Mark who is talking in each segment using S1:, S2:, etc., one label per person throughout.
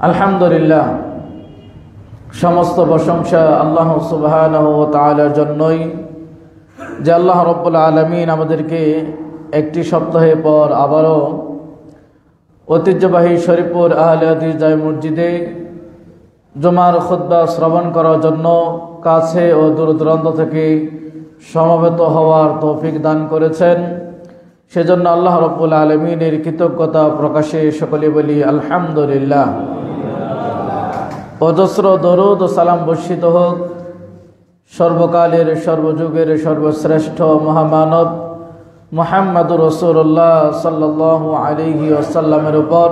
S1: আলহামদুলিল্লাহ, সমস্ত প্রশংসা আল্লাহ সুবহানাহু ওয়া তাআলার জন্যই, যে আল্লাহ রাব্বুল আলামিন আমাদেরকে একটি সপ্তাহের পর আবারও ঐতিহ্যবাহী শরীফপুর আহলে হাদিস জামে মসজিদে জুমার খুতবা শ্রবণ করার জন্য কাছে ও দূর দূরান্ত থেকে সমবেত হওয়ার তৌফিক দান করেছেন। সেজন্য আল্লাহ রাব্বুল আলামিনের কৃতজ্ঞতা প্রকাশে সকলে বলি আলহামদুলিল্লাহ। অজস্র দরুদ ও সালাম বর্ষিত হোক সর্বকালের সর্বযুগের সর্বশ্রেষ্ঠ মহামানব মুহাম্মদুর রাসূলুল্লাহ সাল্লাল্লাহু আলাইহি ওয়াসাল্লামের উপর,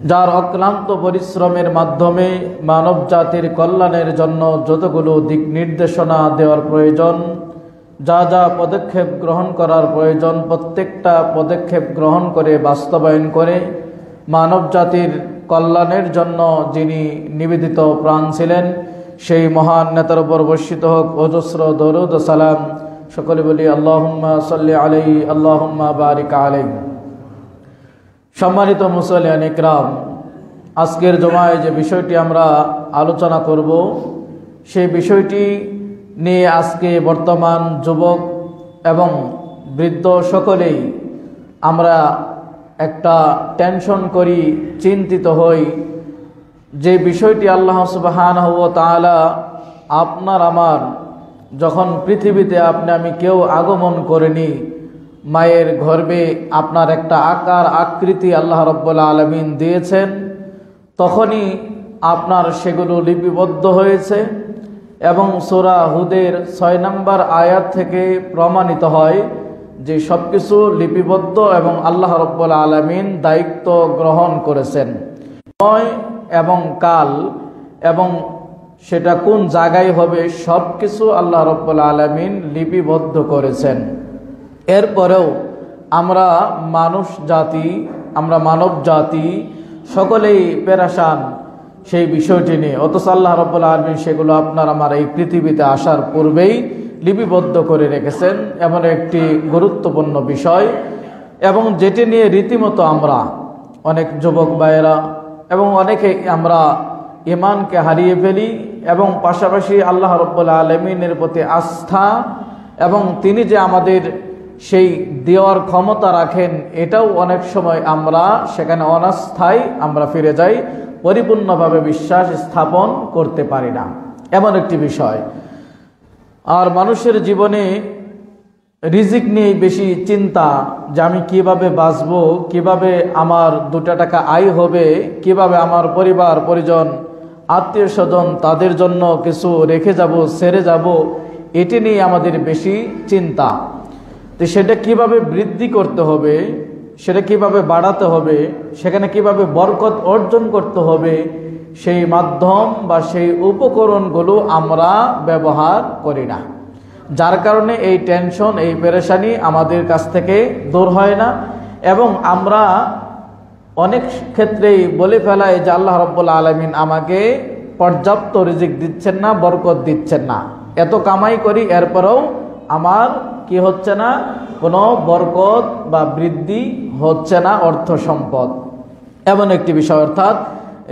S1: যার অক্লান্ত পরিশ্রমের মাধ্যমে মানব জাতির কল্যাণের জন্য যতগুলো দিক নির্দেশনা দেওয়ার প্রয়োজন, যা যা পদক্ষেপ গ্রহণ করার প্রয়োজন, প্রত্যেকটা পদক্ষেপ গ্রহণ করে বাস্তবায়ন করে মানব জাতির কল্যাণের জন্য যিনি নিবেদিত প্রাণ ছিলেন, সেই মহান নেতার উপর বর্ষিত হোক অজস্র দরুদ ও সালাম। সকলে বলি আল্লাহুম্মা সাল্লি আলাইহি আল্লাহুম্মা বারিক আলাইহি। সম্মানিত মুসল্লিয়ান ইকরাম, আজকের জুমায় যে বিষয়টি আমরা আলোচনা করব, সেই বিষয়টি নিয়ে আজকে বর্তমান যুবক এবং বৃদ্ধ সকলেই আমরা একটা টেনশন করি, চিন্তিত হই, যে বিষয়টি আল্লাহ সুবহানাহু ওয়া তাআলা আপনার আমার যখন পৃথিবীতে আপনি আমি কেউ আগমন করেনি, মায়ের গর্ভে আপনার একটা আকার আকৃতি আল্লাহ রাব্বুল আলামিন দিয়েছেন, তখনই আপনার সেগুলো লিপিবদ্ধ হয়েছে এবং সূরা হুদের 6 নম্বর আয়াত থেকে প্রমাণিত হয় যে সব কিছু লিপিবদ্ধ এবং আল্লাহ রাব্বুল আলামিন দায়িত্ব গ্রহণ করেছেন। সময় এবং কাল এবং সেটা কোন জায়গায় হবে সব কিছু আল্লাহ রাব্বুল আলামিন লিপিবদ্ধ করেছেন। এরপরেও আমরা মানব জাতি সকলেই পেরেশান সেই বিষয়টি নিয়ে, অথচ আল্লাহ রাব্বুল আলামিন সেগুলো আপনার আমার এই পৃথিবীতে আসার পূর্বেই লিপিবদ্ধ করে রেখেছেন। এমন একটি গুরুত্বপূর্ণ বিষয় এবং যেটি নিয়ে রীতিমতো আমরা অনেক যুবক ভাইয়েরা এবং অনেকে আমরা ঈমানকে হারিয়ে ফেলি এবং পাশাপাশি আল্লাহ রাব্বুল আলামিনের প্রতি আস্থা এবং তিনি যে আমাদের সেই দেওয়ার ক্ষমতা রাখেন, এটাও অনেক সময় আমরা সেখানে অনাস্থায় আমরা ফিরে যাই, পরিপূর্ণভাবে বিশ্বাস স্থাপন করতে পারি না। এমন একটি বিষয়। আর মানুষের জীবনে রিজিক নিয়ে বেশি চিন্তা, যে আমি কিভাবে বাঁচবো, কিভাবে আমার 2 টাকা আয় হবে, কিভাবে আমার পরিবার পরিজন আত্মীয় স্বজন তাদের জন্য কিছু রেখে যাব, ছেড়ে যাব, এটি নিয়ে আমাদের বেশি চিন্তা। তো সেটা কিভাবে বৃদ্ধি করতে হবে, সেটা কিভাবে বাড়াতে হবে, সেখানে কিভাবে বরকত অর্জন করতে হবে, সেই মাধ্যম বা সেই উপকরণগুলো আমরা ব্যবহার করি না, যার কারণে এই টেনশন, এই পেরেশানি আমাদের কাছ থেকে দূর হয় না এবং আমরা অনেক ক্ষেত্রেই বলে ফেলাই যে আল্লাহ রাব্বুল আলামিন আমাকে পর্যাপ্ত রিজিক দিচ্ছেন না, বরকত দিচ্ছেন না। এত কামাই করি, এরপরেও আমার কি হচ্ছে না, কোনো বরকত বা বৃদ্ধি হচ্ছে না, অর্থ সম্পদ। এমন একটি বিষয়, অর্থাৎ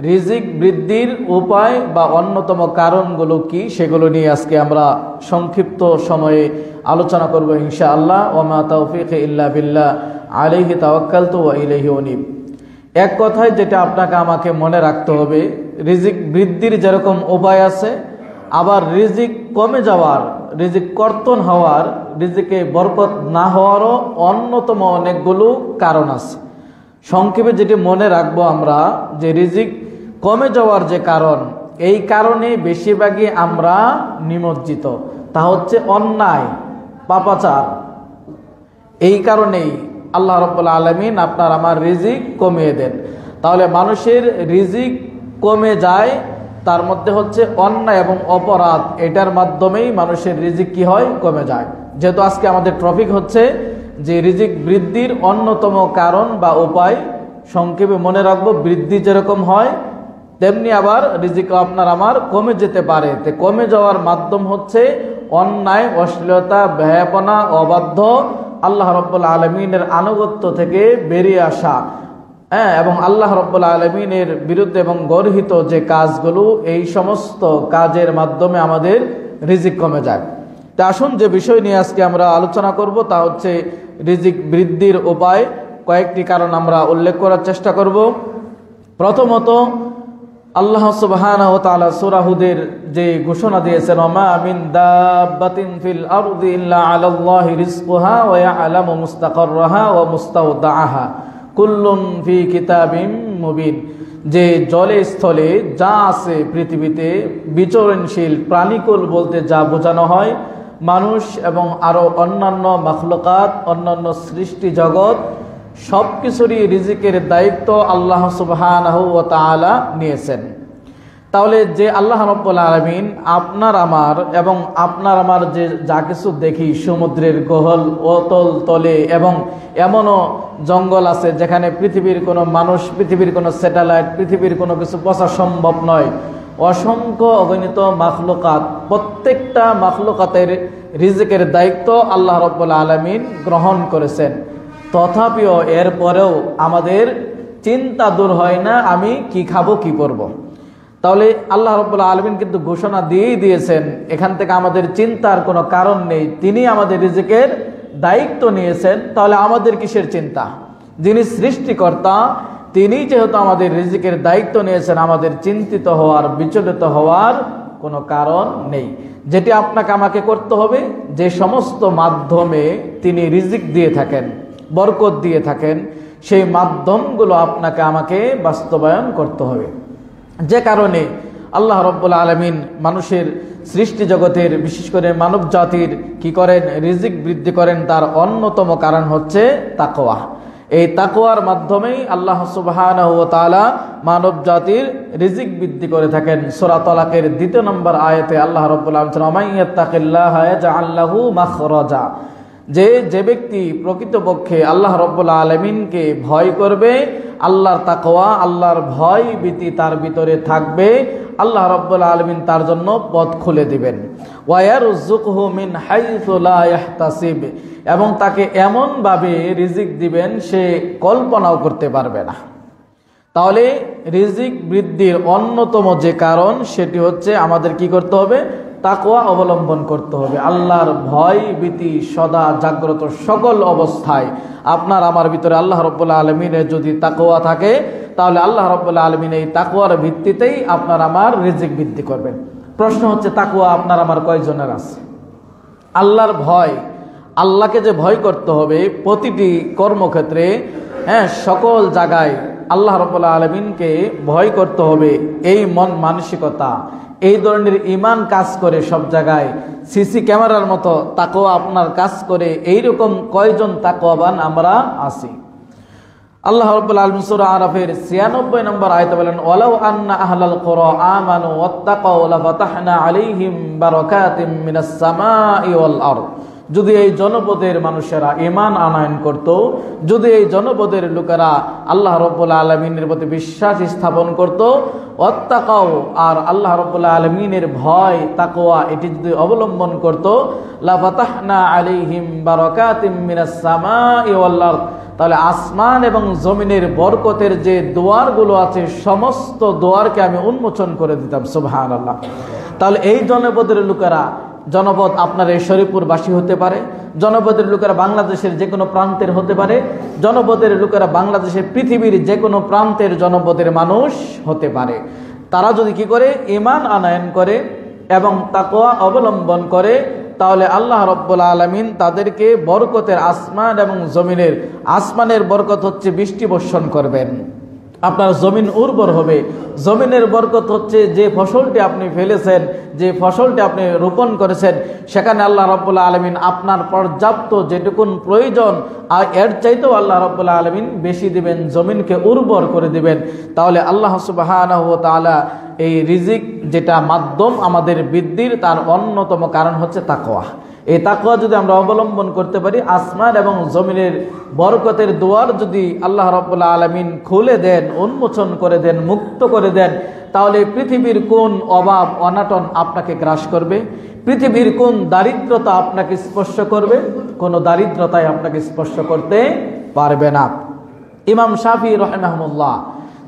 S1: রিজিক বৃদ্ধির উপায় বা অন্যতম কারণগুলো কি, সেগুলো নিয়ে আজকে আমরা সংক্ষিপ্ত সময়ে আলোচনা করব ইনশাআল্লাহ। ওয়া মা তাওফীকি ইল্লা বিল্লাহ, আলাইহি তাওয়াক্কালতু ওয়া ইলাইহি উনীব। এক কথায় যেটা আপনাকে আমাকে মনে রাখতে হবে, রিজিক বৃদ্ধির যেরকম উপায় আছে, আবার রিজিক কমে যাওয়ার, রিজিক কর্তন হওয়ার, রিজিকে বরকত না হওয়ারও অন্যতম অনেকগুলো কারণ আছে। সংক্ষেপে যেটি মনে রাখবো আমরা, যে রিজিক কমে যাওয়ার যে কারণ, এই কারণে বেশিরভাগই আমরা নিমজ্জিত, তা হচ্ছে অন্যায়, পাপাচার। এই কারণেই আল্লাহ রাব্বুল আলামিন আপনার আমার রিজিক কমিয়ে দেন। তাহলে মানুষের রিজিক কমে যায়, তার মধ্যে হচ্ছে অন্যায় এবং অপরাধ, এটার মাধ্যমেই মানুষের রিজিক কি হয়, কমে যায়। যেহেতু আজকে আমাদের টপিক হচ্ছে যে রিজিক বৃদ্ধির অন্যতম কারণ বা উপায়, সংক্ষেপে মনে রাখবো, বৃদ্ধি যেরকম হয় তেমনি আবার রিজিক আপনার আমার কমে যেতে পারে। তো কমে যাওয়ার মাধ্যম হচ্ছে অন্যায়, অশ্লীলতা, ব্যয়াপনা, অবাধ্য, আল্লাহ রাব্বুল আলামিনের আনুগত্য থেকে বেরিয়ে আসা। হ্যাঁ, এবং আল্লাহ রাব্বুল আলামিনের বিরুদ্ধে এবং গর্হিত যে কাজগুলো, এই সমস্ত কাজের মাধ্যমে আমাদের রিজিক কমে যায়। তা আসুন যে বিষয় নিয়ে আজকে আমরা আলোচনা করব তা হচ্ছে রিজিক বৃদ্ধির উপায়। কয়েকটি কারণ আমরা উল্লেখ করার চেষ্টা করব। প্রথমত, আল্লাহ সুবহানাহু ওয়া তাআলা সূরা হুদের যে ঘোষণা দিয়েছেন, ওমা মিন দাব্বাতিন ফিল আরদি ইল্লা আলাল্লাহি রিজকুহা ওয়া ইয়ালামু মুস্তাকাররাহা ওয়া মুস্তাওদাআহা কুল্লুন ফি কিতাবিম মুবিন, যে জলে স্থলে যা আছে পৃথিবীতে বিচরণশীল প্রাণীকুল বলতে যা বোঝানো হয়, মানুষ এবং আরো অন্যান্য মাখলুকাত, অন্যান্য সৃষ্টি জগৎ, সব কিছুরই রিজিকের দায়িত্ব আল্লাহ সুবহানাহু ওয়া তাআলা নিয়েছেন। তাহলে যে আল্লাহ রাব্বুল আলামিন আপনার আমার এবং আপনার আমার যে যা কিছু দেখি, সমুদ্রের গহল অতল তলে, এবং এমনও জঙ্গল আছে যেখানে পৃথিবীর কোনো মানুষ, পৃথিবীর কোনো স্যাটেলাইট, পৃথিবীর কোনো কিছু পৌঁছা সম্ভব নয়, অসংখ্য অগণিত মাখলুকাত, প্রত্যেকটা মাখলুকাতের রিজিকের দায়িত্ব আল্লাহ রাব্বুল আলামিন গ্রহণ করেছেন। তথাপিও এরপরেও আমাদের চিন্তা দূর হয় না আমি কি খাবো, কি করব। তাহলে আল্লাহ রাব্বুল আলামিন কিন্তু ঘোষণা দিয়েই দিয়েছেন, এখান থেকে আমাদের চিন্তার কোনো কারণ নেই, তিনি আমাদের রিজিকের দায়িত্ব নিয়েছেন। তাহলে আমাদের কিসের চিন্তা? যিনি সৃষ্টিকর্তা, তিনি যেহেতু আমাদের রিজিকের দায়িত্ব নিয়েছেন, আমাদের চিন্তিত হওয়ার, বিচলিত হওয়ার কোনো কারণ নেই। যেটি আপনাকে আমাকে করতে হবে, যে সমস্ত মাধ্যমে তিনি রিজিক দিয়ে থাকেন, বরকত দিয়ে থাকেন, সেই মাধ্যমগুলো আপনাকে আমাকে বাস্তবায়ন করতে হবে। যে কারণে আল্লাহ রাব্বুল আলামিন মানুষের সৃষ্টি জগতের, বিশেষ করে মানব জাতির কি করেন? রিজিক বৃদ্ধি করেন। তার অন্যতম কারণ হচ্ছে তাকওয়া। এই তাকওয়ার মাধ্যমেই আল্লাহ সুবহানাহু ওয়া তাআলা মানব জাতির রিজিক বৃদ্ধি করে থাকেন। সূরা তালাকের 2 নম্বর আয়াতে আল্লাহ রাব্বুল আলামিন বলেন, ওয়া ইয়াত্তাকিল্লাহা ইয়াজআল লাহু মাখরাজা, যে ব্যক্তি প্রকৃতপক্ষে আল্লাহ রাব্বুল আলামিনকে ভয় করবে, আল্লাহর তাকওয়া, আল্লাহর ভয় ভীতি তার ভিতরে থাকবে, আল্লাহ রাব্বুল আলামিন তার জন্য পথ খুলে দিবেন। ওয়া ইয়ারযুকুহু মিন হাইসু লা ইয়াহতাসিব, এবং তাকে এমন ভাবে রিজিক দিবেন সে কল্পনাও করতে পারবে না। তাহলে রিজিক বৃদ্ধির অন্যতম যে কারণ, সেটি হচ্ছে আমাদের কি করতে হবে? তাকওয়া অবলম্বন করতে হবে। আল্লাহর ভয় ভীতি সদা জাগ্রত সকল অবস্থায় আপনার আমার ভিতরে আল্লাহ রাব্বুল আলামিনের যদি তাকওয়া থাকে, তাহলে আল্লাহ রাব্বুল আলামিন এই তাকওয়ার ভিত্তিতেই আপনার আমার রিজিক বৃদ্ধি করবেন। প্রশ্ন হচ্ছে, তাকওয়া আপনার আমার কয়জনের আছে? আল্লাহর ভয়, আল্লাহকে যে ভয় করতে হবে প্রতিটি কর্মক্ষেত্রে, হ্যাঁ, সকল জায়গায় আল্লাহ রাব্বুল আলামিনকে ভয় করতে হবে, এই মন মানসিকতা, এই ধরনের ঈমান কাজ করে সব জায়গায়, সিসি ক্যামেরার মতো তাকওয়া আপনার কাজ করে, এইরকম কয়জন তাকওয়াবান আমরা আছি? আল্লাহ রাব্বুল আলামিন সূরা আরাফের 96 নম্বর আয়াতে বলেন, ওয়ালাউ আন্না আহলাল কুরা আমানু ওয়াত্তাকাউ লাফাতাহনা আলাইহিম বারাকাতিম মিনাস সামাই ওয়াল আরদ, যদি এই জনপদের মানুষেরা ঈমান আনয়ন করত, যদি এই জনপদের লোকেরা আল্লাহ রাব্বুল আলামিনের প্রতি বিশ্বাস স্থাপন করত, ওয়াত্তাকাউ, আর আল্লাহ রাব্বুল আলামিনের ভয় তাকওয়া এটি যদি অবলম্বন করত, লাফাতাহনা আলাইহিম বারাকাতিম মিনাস সামাই ওয়াল আরদ, তাহলে আসমান এবং জমিনের বরকতের যে দুয়ারগুলো আছে সমস্ত দুয়ারকে আমি উন্মোচন করে দিতাম। সুবহানাল্লাহ। তাহলে এই জনপদের লোকেরা, জনপদ আপনার এই শরীফপুরবাসী হতে পারে, জনপদের লোকেরা বাংলাদেশের যে কোনো প্রান্তের হতে পারে, জনপদের লোকেরা বাংলাদেশের পৃথিবীর যে কোনো প্রান্তের জনপদের মানুষ হতে পারে। তারা যদি কি করে? ঈমান আনয়ন করে এবং তাকওয়া অবলম্বন করে, তাহলে আল্লাহ রাব্বুল আলামিন তাদেরকে বরকতের আসমান এবং জমিনের, আসমানের বরকত হচ্ছে বৃষ্টি বর্ষণ করবেন, আপনার জমিন উর্বর হবে। জমিনের বরকত হচ্ছে যে ফসলটি আপনি ফেলেছেন, যে ফসলটি আপনি রোপণ করেছেন, সেখানে আল্লাহ রাব্বুল আলামিন আপনার পর্যাপ্ত যেটুকুন প্রয়োজন আর এর চাইতেও আল্লাহ রাব্বুল আলামিন বেশি দিবেন, জমিনকে উর্বর করে দিবেন। তাহলে আল্লাহ সুবহানাহু ওয়া তাআলা এই রিজিক যেটা মাধ্যম আমাদের বৃদ্ধির, তার অন্যতম কারণ হচ্ছে তাকওয়া। এই তাকওয়া যদি আমরা অবলম্বন করতে পারি, আসমান এবং জমিনের বরকতের দুয়ার যদি আল্লাহ রাব্বুল আলামিন খুলে দেন, উন্মোচন করে দেন, মুক্ত করে দেন, তাহলে পৃথিবীর কোন অভাব অনাটন আপনাকে গ্রাস করবে? পৃথিবীর কোন দারিদ্রতা আপনাকে স্পর্শ করবে? কোনো দারিদ্রতাই আপনাকে স্পর্শ করতে পারবে না। ইমাম শাফি রাহিমাহুল্লাহ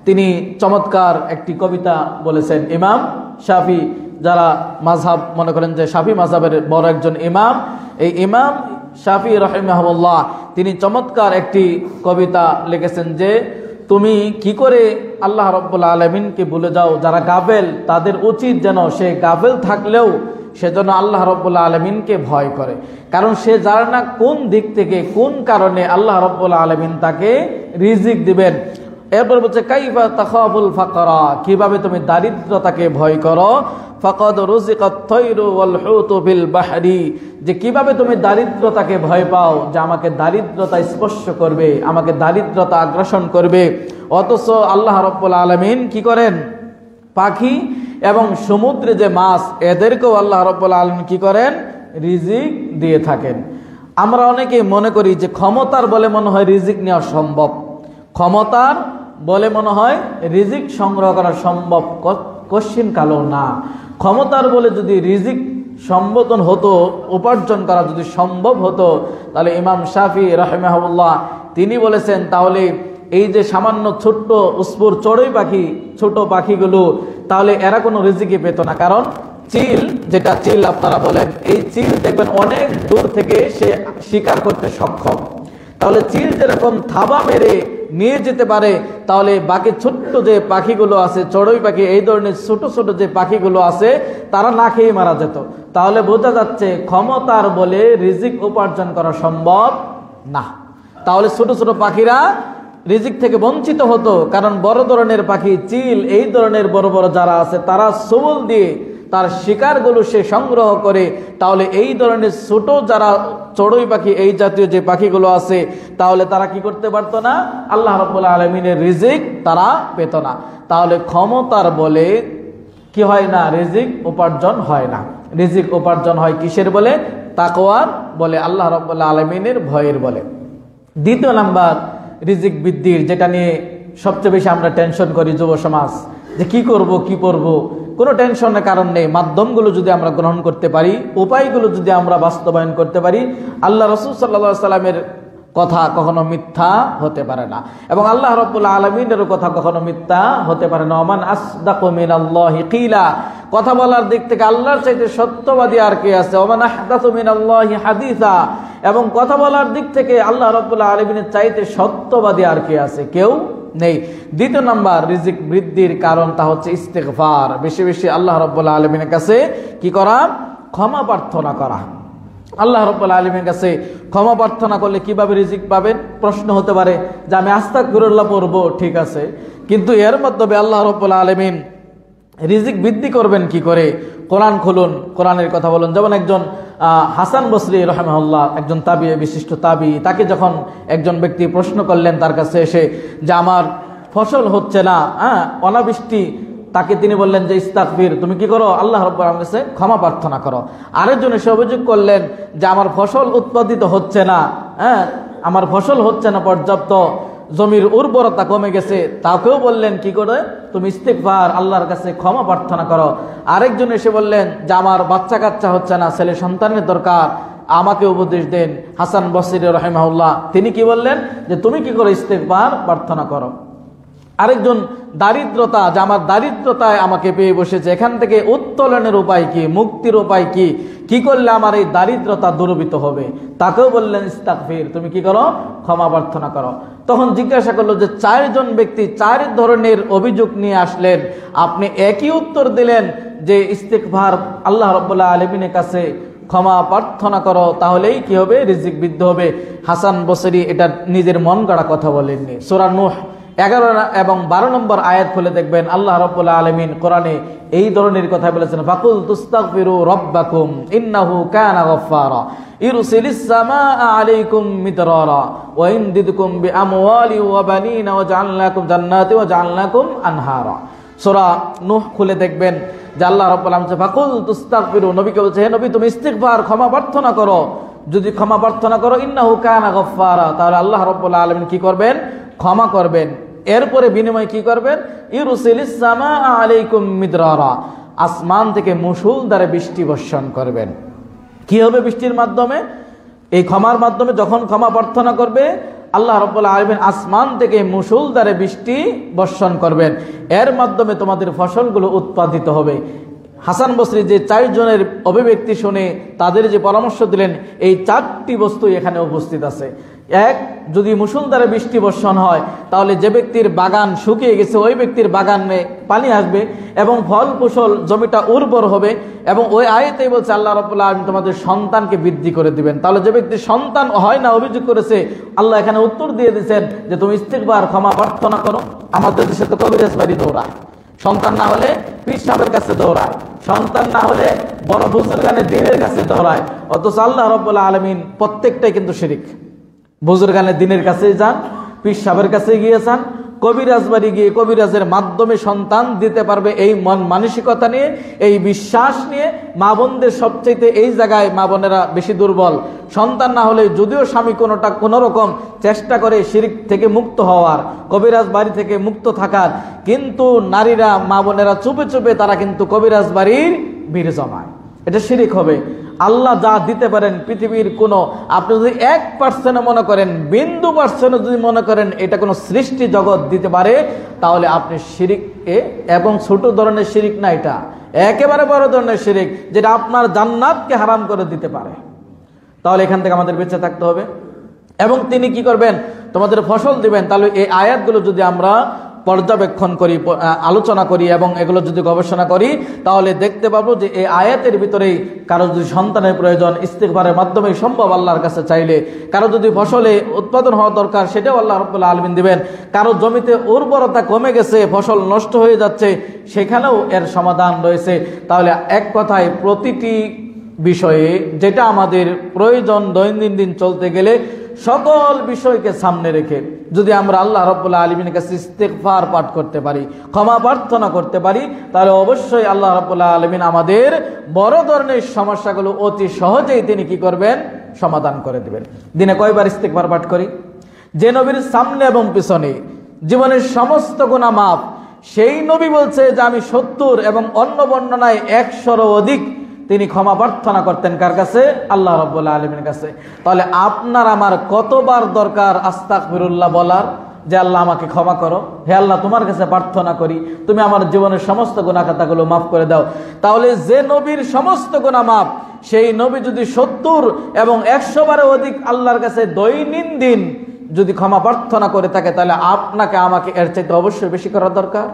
S1: তিনি চমৎকার একটি কবিতা বলেছেন। ইমাম শাফি, যারা মাযহাব মনে করেন যে শাফি মাযহাবের বড় একজন ইমাম, এই ইমাম শাফি রাহিমাহুল্লাহ তিনি চমৎকার একটি কবিতা লিখেছেন যে তুমি কি করে আল্লাহ রাব্বুল আলামিনকে ভুলে যাও। যারা গাফেল তাদের উচিত যেন সে গাফেল থাকলেও সেজন্য আল্লাহ রাব্বুল আলামিনকে ভয় করে, কারণ সে জানে না কোন দিক থেকে কোন কারণে আল্লাহ রাব্বুল আলামিন তাকে রিজিক দিবেন। এরপর বলছে কাইফা তাখাফুল ফাকরা, কিভাবে তুমি দারিদ্রতাকে ভয় করো। ফাকাদ রুজিকাত তায়রু ওয়াল হুতু ফিল বাহরি, যে কিভাবে তুমি দারিদ্রতাকে ভয় পাও, যে আমাকে দারিদ্রতা স্পর্শ করবে, আমাকে দারিদ্রতা আগ্রাসন করবে। অথচ আল্লাহ রাব্বুল আলামিন কি করেন, পাখি এবং সমুদ্রে যে মাছ এদেরকেও আল্লাহ রাব্বুল আলামিন কি করেন, রিজিক দিয়ে থাকেন। আমরা অনেকে মনে করি যে ক্ষমতার বলে মনে হয় রিজিক নেওয়া সম্ভব, ক্ষমতার বলে মনে হয় রিজিক সংগ্রহ করা সম্ভব, কশ্চিন কালো না। ক্ষমতার বলে যদি রিজিক সম্বোধন হতো, উপার্জন করা যদি সম্ভব হতো, তাহলে ইমাম শাফি রাহিমাহুল্লাহ তিনি বলেছেন তাহলে এই যে সামান্য ছোট্ট উসফুর চড়ুই পাখি, ছোট পাখিগুলো, তাহলে এরা কোনো রিজিকই পেত না। কারণ চিল, যেটা চিল আপনারা বলেন, এই চিল দেখবেন অনেক দূর থেকে সে শিকার করতে সক্ষম। তাহলে চিল যেরকম থাবা মেরে নিয়ে যেতে পারে, তাহলে বাকি ছোট্ট যে পাখিগুলো আছে, চড়ুই পাখি, এই ধরনের ছোট ছোট যে পাখিগুলো আছে তারা না খেয়ে মারা যেত। তাহলে বোঝা যাচ্ছে ক্ষমতার বলে রিজিক উপার্জন করা সম্ভব না। তাহলে ছোট ছোট পাখিরা রিজিক থেকে বঞ্চিত হতো, কারণ বড় ধরনের পাখি চিল এই ধরনের বড় বড় যারা আছে তারা সবল দিয়ে তার শিকারগুলো সে সংগ্রহ করে। তাহলে এই ধরনের ছোট যারা চড়ুই পাখি, এই জাতীয় যে পাখিগুলো আছে, তাহলে তারা কি করতে পারতো না, আল্লাহ রাব্বুল আলামিনের রিজিক তারা পেত না। তাহলে ক্ষমতার বলে কি হয় না, রিজিক উপার্জন হয় না। রিজিক উপার্জন হয় কিসের বলে, তাকওয়ার বলে, আল্লাহ রাব্বুল আলামিনের ভয়ের বলে। দ্বিতীয় নাম্বার রিজিক বৃদ্ধির, যেটা নিয়ে সবচেয়ে বেশি আমরা টেনশন করি যুব সমাজ, যে কি করব কি করব, কোনো টেনশনের কারণ নেই। মাধ্যমগুলো যদি আমরা গ্রহণ করতে পারি, উপায়গুলো যদি আমরা বাস্তবায়ন করতে পারি, আল্লাহ রাসূল সাল্লাল্লাহু আলাইহি সাল্লামের কথা কখনো মিথ্যা হতে পারে না, এবং আল্লাহ রাব্বুল আলামিনের কথা কখনো মিথ্যা হতে পারে না। ওমান আসদাকু মিনাল্লাহি কিলা, কথা বলার দিক থেকে আল্লাহর চাইতে সত্যবাদী আর কে আছে। ওমান আহদাসু মিনাল্লাহি হাদিসা, এবং কথা বলার দিক থেকে আল্লাহ রাব্বুল আলামিনের চাইতে সত্যবাদী আর কে আছে, কেউ নেই। দ্বিতীয় নাম্বার রিজিক বৃদ্ধির কারণ, তা হচ্ছে ইস্তিগফার, বেশি বেশি আল্লাহ রাব্বুল আলামিনের কাছে কি করা, ক্ষমা প্রার্থনা করা। আল্লাহ রাব্বুল আলামিনের কাছে ক্ষমা প্রার্থনা করলে কিভাবে রিজিক পাবেন, প্রশ্ন হতে পারে যে আমি আস্তাগফিরুল্লাহ পড়বো, ঠিক আছে, কিন্তু এর মাধ্যমে আল্লাহ রাব্বুল আলামিন রিজিক বৃদ্ধি করবেন কি করে? কোরআন খুলুন, কোরআনের কথা বলুন। যেমন একজন হাসান বসরি রাহিমাহুল্লাহ, একজন তাবি, বিশিষ্ট তাবি, তাকে যখন একজন ব্যক্তি প্রশ্ন করলেন তার কাছে এসে যে আমার ফসল হচ্ছে না, অনাবৃষ্টি, তাকে তিনি বললেন যে ইস্তাগফির, তুমি কি করো, আল্লাহ রাব্বুল আলামিনের কাছে ক্ষমা প্রার্থনা করো। আরেকজন এসে অভিযোগ করলেন যে আমার ফসল উৎপাদিত হচ্ছে না, আমার ফসল হচ্ছে না পর্যাপ্ত, জমির উর্বরতা কমে গেছে, তাকেও বললেন কি করে, তুমি ইস্তিগফার, আল্লাহর কাছে ক্ষমা প্রার্থনা করো। আরেকজন এসে বললেন যে আমার বাচ্চা কাচ্চা হচ্ছে না, ছেলে সন্তানের দরকার, আমাকে উপদেশ দেন। হাসান বসরি রাহিমাহুল্লাহ তিনি কি বললেন যে তুমি কি করে ইস্তিগফার প্রার্থনা করো। আরেকজন দারিদ্রতা, যে আমার দারিদ্রতায় আমাকে পেয়ে বসেছে, এখান থেকে উত্তোলনের উপায় কি, মুক্তির উপায় কি, কি করলে আমার এই দারিদ্রতা দূরীভূত হবে, তাকেও বললেন ইস্তাগফির, তুমি কি করো, ক্ষমা প্রার্থনা করো। তখন জিজ্ঞাসা করলো যে চারজন ব্যক্তি চার ধরনের অভিযোগ নিয়ে আসলেন, আপনি একই উত্তর দিলেন যে ইস্তিগফার, আল্লাহ রাব্বুল আলামিনের কাছে ক্ষমা প্রার্থনা করো, তাহলেই কি হবে, রিজিক বৃদ্ধি হবে। হাসান বসরি এটা নিজের মন গড়া কথা বলেননি। সূরা নূহ 11 এবং 12 নম্বর আয়াত খুলে দেখবেন আল্লাহ রাব্বুল আলামিন কোরআনে এই ধরনের কথা বলেছেন, ফাকুল তুস্তাগফিরু রাব্বাকুম ইন্নাহু কানা গফফারা ইরসিলিস সামাআ আলাইকুম মিদরারা ওয়া ইনদিদকুম বিআমওয়ালি ওয়া বানিনা ওয়া জাআল লাকুম জান্নাতি ওয়া জাআল লাকুম আনহারা। সূরা নূহ খুলে দেখবেন যে আল্লাহ রাব্বুল আলামিন ফাকুল তুস্তাগফিরু, নবীকে বলছে হে নবী তুমি ইস্তিগফার, ক্ষমা প্রার্থনা করো। যদি ক্ষমা প্রার্থনা করো, ইন্নাহু কানা গফফারা, তাহলে আল্লাহ রাব্বুল আলামিন কি করবেন, ক্ষমা করবেন। এরপরে বিনিময় কি করবেন, ইরসিলিস সামাআ আলাইকুম মিদরারা, আসমান থেকে মুষলধারে বৃষ্টি বর্ষণ করবেন। কি হবে বৃষ্টির মাধ্যমে, এই ক্ষমার মাধ্যমে। যখন ক্ষমা প্রার্থনা করবে আল্লাহ রাব্বুল আলামিন আসমান থেকে মুষলধারে বৃষ্টি বর্ষণ করবেন, এর মাধ্যমে তোমাদের ফসলগুলো উৎপাদিত হবে। হাসান বসরি যে 4 জনের অভিব্যক্তি শুনে তাদের যে পরামর্শ দিলেন, এই 4টি বস্তু এখানে উপস্থিত আছে। এক, যদি মুষলধারে বৃষ্টি বর্ষণ হয় তাহলে যে ব্যক্তির বাগান শুকিয়ে গেছে ওই ব্যক্তির বাগানে পানি আসবে এবং ফল ফসল জমিটা উর্বর হবে। এবং ওই আয়াতেই বলছে আল্লাহ রাব্বুল আলামিন তোমাদের সন্তানকে বৃদ্ধি করে দিবেন। তাহলে যে ব্যক্তির সন্তান হয় না অভিযোগ করেছে, আল্লাহ এখানে উত্তর দিয়ে দিয়েছেন যে তুমি ইস্তিগফার ক্ষমা প্রার্থনা করো। আমাদের দেশে তো কবিরাজ বাড়ি দৌড়ায়, সন্তান না হলে পীর সাহেবের কাছে দৌড়ায়, সন্তান না হলে বড় বুজুর্গানের দ্বীনের কাছে দৌড়ায়। অথচ আল্লাহ রাব্বুল আলামিন প্রত্যেকটাই কিন্তু শিরিক। বুজুর্গানের দ্বীনের কাছে যান, পীর সাহেবের কাছে গিয়ে যান, কবিরাজ বাড়ি গিয়ে কবিরাজের মাধ্যমে সন্তান দিতে পারবে এই মন মানসিকতা নিয়ে, এই বিশ্বাস নিয়ে মা বোনদের সবচেয়ে এই জায়গায় মা বোনেরা বেশি দুর্বল। সন্তান না হলে যদিও স্বামী কোনো রকম চেষ্টা করে শিরিক থেকে মুক্ত হওয়ার, কবিরাজ বাড়ি থেকে মুক্ত থাকার, কিন্তু নারীরা মা বোনেরা চুপে চুপে তারা কিন্তু কবিরাজ বাড়ির ভিড় জমায়। এটা শিরিক হবে। আল্লাহ যা দিতে পারেন পৃথিবীর কোনো, আপনি যদি 1% মনে করেন, বিন্দু পার্সেন্ট যদি মনে করেন এটা কোনো সৃষ্টি জগৎ দিতে পারে, তাহলে আপনি শিরিক, এবং ছোট ধরনের শিরিক না, এটা একেবারে বড় ধরনের শিরিক, যেটা আপনার জান্নাতকে হারাম করে দিতে পারে। তাহলে এখান থেকে আমাদের বেঁচে থাকতে হবে। এবং তিনি কি করবেন? তোমাদের ফসল দিবেন। তাহলে এই আয়াতগুলো যদি আমরা পর্যবেক্ষণ করি, আলোচনা করি এবং এগুলো যদি গবেষণা করি, তাহলে দেখতে পাবো যে এই আয়াতের ভিতরেই কারো যদি সন্তানের প্রয়োজন, ইস্তিগফারের মাধ্যমেই সম্ভব আল্লাহর কাছে চাইলে। কারো যদি ফসলে উৎপাদন হওয়া দরকার, সেটাও আল্লাহ রাব্বুল আলামিন দিবেন। কারো জমিতে উর্বরতা কমে গেছে, ফসল নষ্ট হয়ে যাচ্ছে, সেখানেও এর সমাধান রয়েছে। তাহলে এক কথায় প্রতিটি বিষয়ে যেটা আমাদের প্রয়োজন দৈনন্দিন চলতে গেলে, সকল বিষয়কে সামনে রেখে যদি আমরা আল্লাহ রাব্বুল আলামিনের কাছে ইস্তিগফার পাঠ করতে পারি, ক্ষমা প্রার্থনা করতে পারি, তাহলে অবশ্যই আল্লাহ রাব্বুল আলামিন আমাদের বড় ধরনের সমস্যাগুলো অতি সহজেই তিনি কি করবেন? সমাধান করে দিবেন। দিনে কয়বার ইস্তিগফার পাঠ করি? যে নবীর সামনে এবং পিছনে জীবনের সমস্ত গুনাহ মাফ, সেই নবী বলছে যে আমি 70 এবং অন্য বর্ণনায় 100-এরও অধিক তিনি ক্ষমা প্রার্থনা করতেন। কার কাছে? আল্লাহ রাব্বুল আলামিনের কাছে। তাহলে আপনার আমার কতবার দরকার আস্তাগফিরুল্লাহ বলার, যে আল্লাহ আমাকে ক্ষমা করো, হে আল্লাহ তোমার কাছে প্রার্থনা করি তুমি আমার জীবনের সমস্ত গুনাহ খাতাগুলো মাফ করে দাও। তাহলে যে নবীর সমস্ত গুনাহ মাফ, সেই নবী যদি 70 এবং 100 বারের অধিক আল্লাহর কাছে দৈনন্দিন যদি ক্ষমা প্রার্থনা করে থাকে, তাহলে আপনাকে আমাকে এর চাইতে অবশ্যই বেশি করা দরকার।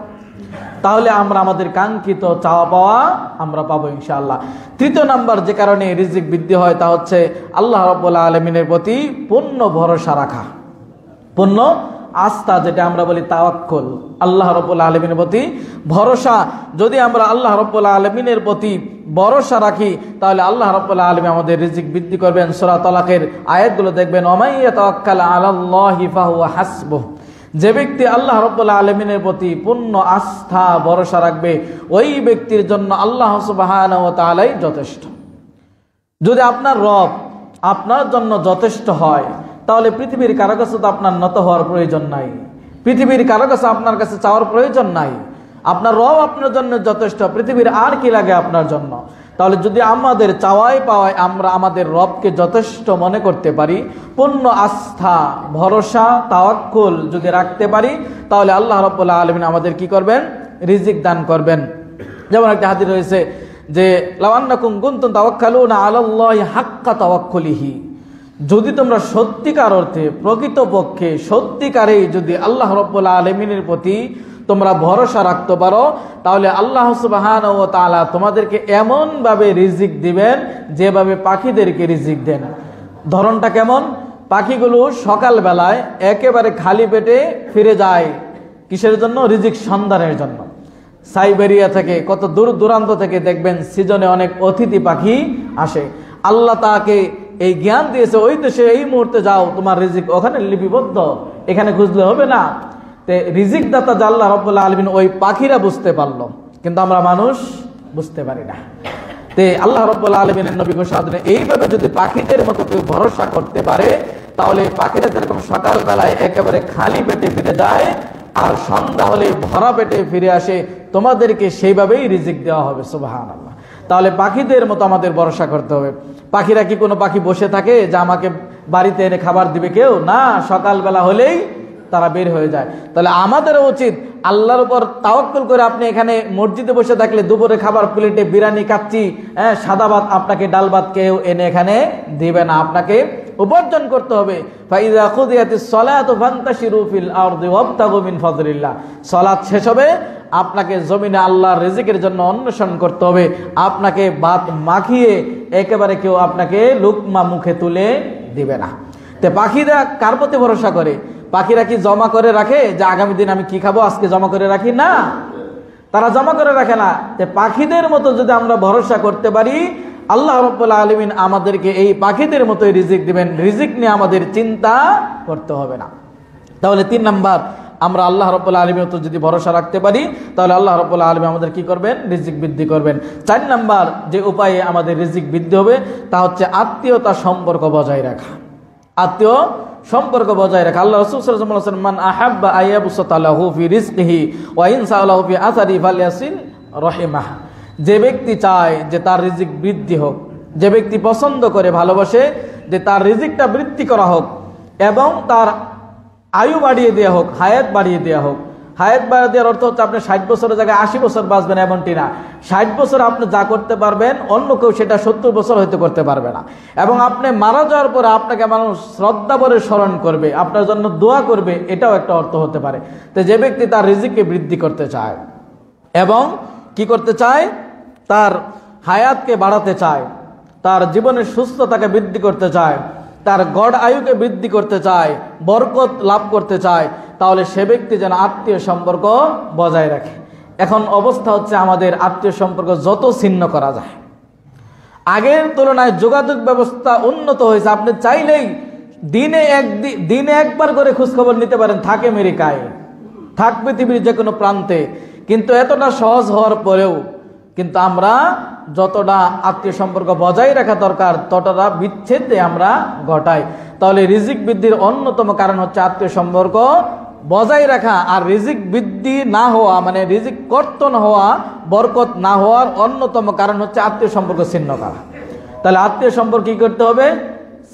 S1: তাহলে আমরা আমাদের কাঙ্ক্ষিত চাওয়া পাওয়া আমরা পাবো ইনশাআল্লাহ। তৃতীয় নাম্বার যে কারণে রিজিক বৃদ্ধি হয় তা হচ্ছে আল্লাহ রাব্বুল আলামিনের প্রতি পূর্ণ ভরসা রাখা, পূর্ণ আস্থা, যেটা আমরা বলি তাওয়াক্কুল। আল্লাহ রাব্বুল আলামিনের প্রতি ভরসা, যদি আমরা আল্লাহ রাব্বুল আলামিনের প্রতি ভরসা রাখি, তাহলে আল্লাহ রাব্বুল আলামিন আমাদের রিজিক বৃদ্ধি করবেন। সূরা তালাকের আয়াতগুলো দেখবেন, ওয়া ইয়াতাওয়াক্কাল আলাল্লাহি ফাহুয়া হাসবুহ। যে ব্যক্তি আল্লাহ রাব্বুল আলামিনের প্রতি পূর্ণ আস্থা ভরসা রাখবে, ওই ব্যক্তির জন্য আল্লাহ সুবহানাহু ওয়া তাআলাই যথেষ্ট। যদি আপনার রব আপনার জন্য যথেষ্ট হয়, তাহলে পৃথিবীর কারো কাছে তো আপনার নত হওয়ার প্রয়োজন নাই, পৃথিবীর কারো কাছে আপনার কাছে চাওয়ার প্রয়োজন নাই। আপনার রব আপনার জন্য যথেষ্ট, পৃথিবীর আর কি লাগে আপনার জন্য? তাহলে যদি আমাদের চাওয়াই পাওয়ায় আমরা আমাদের রবকে যথেষ্ট মনে করতে পারি, পূর্ণ আস্থা ভরসা তাওয়াক্কুল যদি রাখতে পারি, তাহলে আল্লাহ রাব্বুল আলামিন আমাদের কি করবেন? রিজিক দান করবেন। যেমন একটা হাদিস রয়েছে যে লাউ আন্নাকুম কুনতুম তাওয়াক্কালুনা আলাল্লাহি হাক্কা তাওয়াক্কুলিহি, যদি তোমরা সত্যিকার অর্থে প্রকৃতপক্ষে সত্যিকারেই যদি আল্লাহ রাব্বুল আলামিনের প্রতি তোমরা ভরসা রাখতে পারো, তাহলে আল্লাহ সুবহানাহু ওয়া তাআলা তোমাদেরকে এমন ভাবে রিজিক দিবেন যেভাবে পাখিদেরকে রিজিক দেন। ধরনটা কেমন? পাখিগুলো সকাল বেলায় একেবারে খালি পেটে ফিরে যায় কিসের জন্য? রিজিক সন্ধানের জন্য। সাইবেরিয়া থেকে কত দূর দূরান্ত থেকে দেখবেন সিজনে অনেক অতিথি পাখি আসে। আল্লাহ তাকে এই জ্ঞান দিয়েছে, ওই দেশে এই মুহূর্তে যাও, তোমার রিজিক ওখানে লিপিবদ্ধ, এখানে খুঁজলে হবে না। রিজিক দাতা আল্লাহ রাব্বুল আলামিন ওই পাখিরা বুঝতে পারলো, কিন্তু আমরা মানুষ বুঝতে পারি না। আল্লাহ রাব্বুল আলামিনের নবী ঘোষণা এইভাবে যদি পাখিদের মতো কেউ ভরসা করতে পারে, তাহলে পাখিরা যেরকম সকাল বেলায় একেবারে খালি পেটে ফিরে যায় আর সন্ধ্যা হলে ভরা পেটে ফিরে আসে, তোমাদেরকে সেইভাবেই রিজিক দেওয়া হবে। সুবহানাল্লাহ। তাহলে পাখিদের মতো আমাদের ভরসা করতে হবে। পাখিরা কি কোনো পাখি বসে থাকে যে আমাকে বাড়িতে এনে খাবার দিবে কেউ না, সকালবেলা হলেই তারা বের হয়ে যায়। তাহলে আমাদেরও উচিত আল্লাহর উপর তাওয়াক্কুল করে আপনি এখানে মসজিদে বসে থাকলে দুপুরে খাবার প্লেটে বিরিয়ানি কাচ্চি, সাদা ভাত, আপনাকে ডাল ভাত কেউ এনে এখানে দিবে না, আপনাকে উপার্জন করতে হবে। ফাইযা কুদিয়াতিস সালাতু ফান্তাশিরু ফিল আরদি ওয়াবতাগু মিন ফাদলিল্লাহ, সালাত শেষ হবে, আপনাকে জমিনে আল্লাহর রিজিকের জন্য অন্বেষণ করতে হবে। আপনাকে ভাত মাখিয়ে একেবারে কেউ আপনাকে লুকমা মুখে তুলে দিবে না। তো পাখিরা কার প্রতি ভরসা করে? পাখিরা কি জমা করে রাখে যে আগামী দিন আমি কি খাবো আজকে জমা করে রাখি? না, তারা জমা করে রাখে না। তো পাখিদের মতো যদি আমরা ভরসা করতে পারি, আল্লাহ রাব্বুল আলামিন আমাদেরকে এই পাখিদের মতোই রিজিক দিবেন, রিজিক নিয়ে আমাদের চিন্তা করতে হবে না। তাহলে 3 নাম্বার, আমরা আল্লাহ রাব্বুল আলামিনের উপর যদি ভরসা রাখতে পারি তাহলে আল্লাহ রাব্বুল আলামিন আমাদের কি করবেন? রিজিক বৃদ্ধি করবেন। 4 নাম্বার যে উপায়ে আমাদের রিজিক বৃদ্ধি হবে তা হচ্ছে আত্মীয়তা সম্পর্ক বজায় রাখা। আত্মীয় সম্পর্ক বজায় রাখা। আল্লাহ রাসূল সাল্লাল্লাহু আলাইহি ওয়াসাল্লাম মান আহাব্বা আইয়াবসাতা লাহু ফি রিজকিহি ওয়া ইন সাআলাহু ফি আসারি ফালইয়াসিল রাহিমাহ, যে ব্যক্তি চায় যে তার রিজিক বৃদ্ধি হোক, যে ব্যক্তি পছন্দ করে ভালোবাসে যে তার রিজিকটা বৃদ্ধি করা হোক এবং তার আয়ু বাড়িয়ে দেওয়া হোক, হায়াত বাড়িয়ে দেওয়া হোক। হায়াত বাড়িয়ে দেওয়ার অর্থ হচ্ছে আপনি 60 বছরের জায়গায় 80 বছর বাঁচবেন এমনটি না। 60 বছর আপনি যা করতে পারবেন অন্য কেউ সেটা 70 বছর হয়তো করতে পারবে না। এবং আপনি মারা যাওয়ার পরে আপনাকে মানুষ শ্রদ্ধা ভরে স্মরণ করবে, আপনার জন্য দোয়া করবে, এটাও একটা অর্থ হতে পারে। তো যে ব্যক্তি তার রিজিককে বৃদ্ধি করতে চায় এবং কি করতে চায়, তার হায়াতকে বাড়াতে চায়, তার জীবনের সুস্থতাকে বৃদ্ধি করতে চায়, তার গড় আয়ুকে বৃদ্ধি করতে চায়, বরকত লাভ করতে চায়, তাহলে সে ব্যক্তি যেন আত্মীয় সম্পর্ক বজায় রাখে। এখন অবস্থা হচ্ছে আমাদের আত্মীয় সম্পর্ক যত ছিন্ন করা যায়, আগের তুলনায় যোগাযোগ ব্যবস্থা উন্নত হয়েছে। আপনি চাইলেই দিনে একবার করে খোঁজখবর নিতে পারেন, থাক আমেরিকায়, থাক পৃথিবীর যে কোনো প্রান্তে। কিন্তু এতটা সহজ হওয়ার পরেও কিন্তু আমরা যতটা আত্মীয় সম্পর্ক বজায় রাখা দরকার ততটা বিচ্ছেদে আমরা ঘটাই। তাহলে রিজিক বৃদ্ধির অন্যতম কারণ হচ্ছে আত্মীয় সম্পর্ক বজায় রাখা। আর রিজিক বৃদ্ধি না হওয়া মানে রিজিক কর্তন হওয়া, বরকত না হওয়ার অন্যতম কারণ হচ্ছে আত্মীয় সম্পর্ক ছিন্ন করা। তাহলে আত্মীয় সম্পর্ক কি করতে হবে?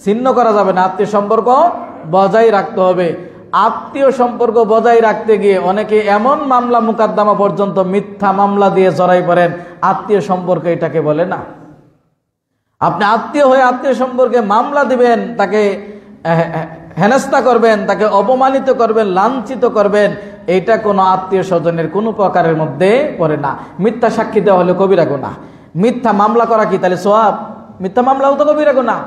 S1: ছিন্ন করা যাবে না, আত্মীয় সম্পর্ক বজায় রাখতে হবে। আত্মীয় সম্পর্ক বজায় রাখতে গিয়ে অনেকে এমন মামলা মুকদ্দমা পর্যন্ত মিথ্যা মামলা দিয়ে জড়াই পড়েন। আত্মীয় সম্পর্ক এটাকে বলে না। আপনি আত্মীয় হয়ে আত্মীয় সম্পর্কে মামলা দিবেন, তাকে হেনস্থা করবেন, তাকে অপমানিত করবেন, লাঞ্ছিত করবেন, এটা কোনো আত্মীয় স্বজনের কোনো প্রকারের মধ্যে পড়ে না। মিথ্যা সাক্ষী দেওয়া হলে কবিরা গুনাহ। মিথ্যা মামলা করা কি তাহলে সওয়াব? মিথ্যা মামলাও তো কবিরা গুনাহ।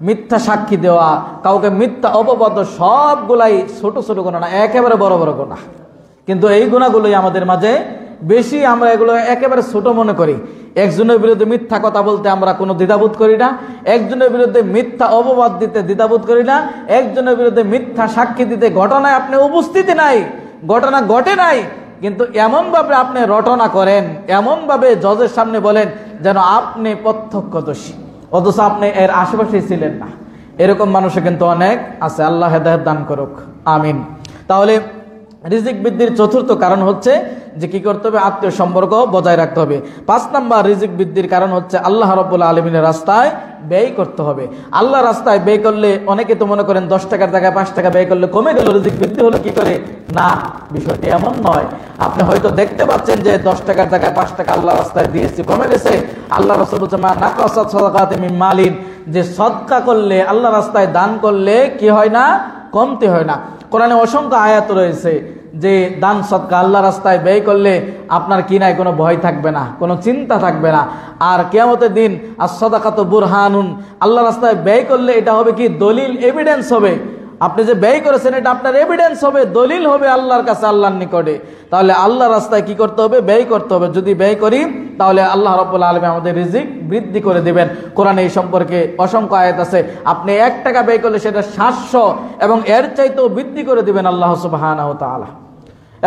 S1: মিথ্যা সাক্ষী দেওয়া, কাউকে মিথ্যা অপবাদ, সবগুলাই ছোট ছোট গুনাহ না, একেবারে বড় বড় গুনাহ। কিন্তু এই গুনাহগুলোই আমাদের মাঝে বেশি, আমরা এগুলো একেবারে ছোট মনে করি। একজনের বিরুদ্ধে মিথ্যা কথা বলতে আমরা কোনো দ্বিধাবোধ করি না, একজনের বিরুদ্ধে মিথ্যা অপবাদ দিতে দ্বিধাবোধ করি না, একজনের বিরুদ্ধে মিথ্যা সাক্ষী দিতে ঘটনায় আপনি উপস্থিতি নাই, ঘটনা ঘটে নাই, কিন্তু এমনভাবে আপনি রটনা করেন, এমনভাবে জজের সামনে বলেন যেন আপনি প্রত্যক্ষদর্শী, অথচ আপনি এর আশেপাশেই ছিলেন না। এরকম মানুষও কিন্তু অনেক আছে। আল্লাহ হেদায়েত দান করুক, আমিন। তাহলে রিজিক বৃদ্ধির চতুর্থ কারণ হচ্ছে যে কি করতে হবে? আত্মীয় সম্পর্ক বজায় রাখতে হবে। 5 নাম্বার রিজিক বৃদ্ধির কারণ হচ্ছে আল্লাহ রাব্বুল আলামিনের রাস্তায় ব্যয় করতে হবে। আল্লাহ রাস্তায় ব্যয় করলে অনেকে তো মনে করেন 10 টাকার জায়গায় 5 টাকা ব্যয় করলে কমে গেল, রিজিক বৃদ্ধি হলো কি করে? না, বিষয়টি এমন নয়। আপনি হয়তো দেখতে পাচ্ছেন যে 10 টাকার জায়গায় 5 টাকা আল্লাহ রাস্তায় দিয়েছি, কমে গেছে। আল্লাহ রাসূল বলেছেন মা নাকাসাত সাদাকাতি মিন মালিন, যে সদকা করলে, আল্লাহ রাস্তায় দান করলে কি হয় না? কমতে হয় না। কোরআনে অসংখ্য আয়াত রয়েছে যে দান সদকা আল্লাহ রাস্তায় ব্যয় করলে আপনার কি নাই, কোনো ভয় থাকবে না, কোনো চিন্তা থাকবে না। আর কিয়ামতের দিন as-সাদাকাতু বুরহানুন, আল্লাহ রাস্তায় ব্যয় করলে এটা হবে কি? দলিল, এভিডেন্স হবে। আপনি যে ব্যয় করেছেন এটা আপনার এভিডেন্স হবে, দলিল হবে আল্লাহর কাছে, আল্লাহর নিকটে। তাহলে আল্লাহ রাস্তায় কি করতে হবে? ব্যয় করতে হবে। যদি ব্যয় করি তাহলে আল্লাহ রাব্বুল আলামিন আমাদের রিজিক বৃদ্ধি করে দিবেন। কোরআনে এই সম্পর্কে অসংখ্য আয়াত আছে। আপনি 1 টাকা ব্যয় করলে সেটা 700 এবং এর চাইতেও বৃদ্ধি করে দিবেন আল্লাহ সুবহানাহু ওয়া তাআলা।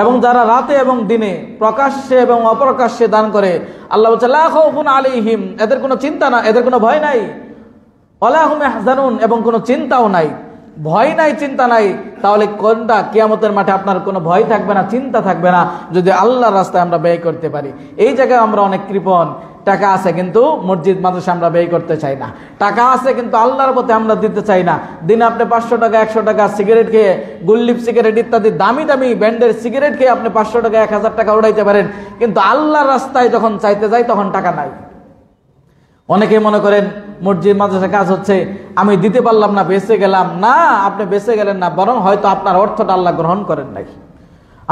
S1: এবং যারা রাতে এবং দিনে প্রকাশ্যে এবং অপ্রকাশ্যে দান করে, আল্লাহ বলছে লা খাউফুন আলাইহিম, এদের কোনো চিন্তা না, এদের কোনো ভয় নাই, ওয়ালা হুম ইয়াহজানুন, এবং কোনো চিন্তাও নাই। ভয় নাই, চিন্তা নাই, তাহলে কোনটা কিয়ামতের মাঠে আপনার কোনো ভয় থাকবে না, চিন্তা থাকবে না, যদি আল্লাহর রাস্তায় আমরা ব্যয় করতে পারি। এই জায়গায় আমরা অনেক কৃপণ। টাকা আছে কিন্তু মসজিদ মাদ্রাসা আমরা ব্যয় করতে চাই না, টাকা আছে কিন্তু আল্লাহর পথে আমরা দিতে চাই না। দিনে আপনি 500 টাকা 100 টাকা সিগারেট খেয়ে, গুল্লিপ সিগারেট ইত্যাদি দামি দামি ব্র্যান্ডের সিগারেট খেয়ে আপনি 500 টাকা 1000 টাকা উড়াইতে পারেন, কিন্তু আল্লাহর রাস্তায় যখন চাইতে যাই তখন টাকা নাই। অনেকে মনে করেন মসজিদ মাদ্রাসা কাজ হচ্ছে, আমি দিতে পারলাম না, বেঁচে গেলাম। না, আপনি বেঁচে গেলেন না, বরং হয়তো আপনার অর্থটা আল্লাহ গ্রহণ করেন নাই,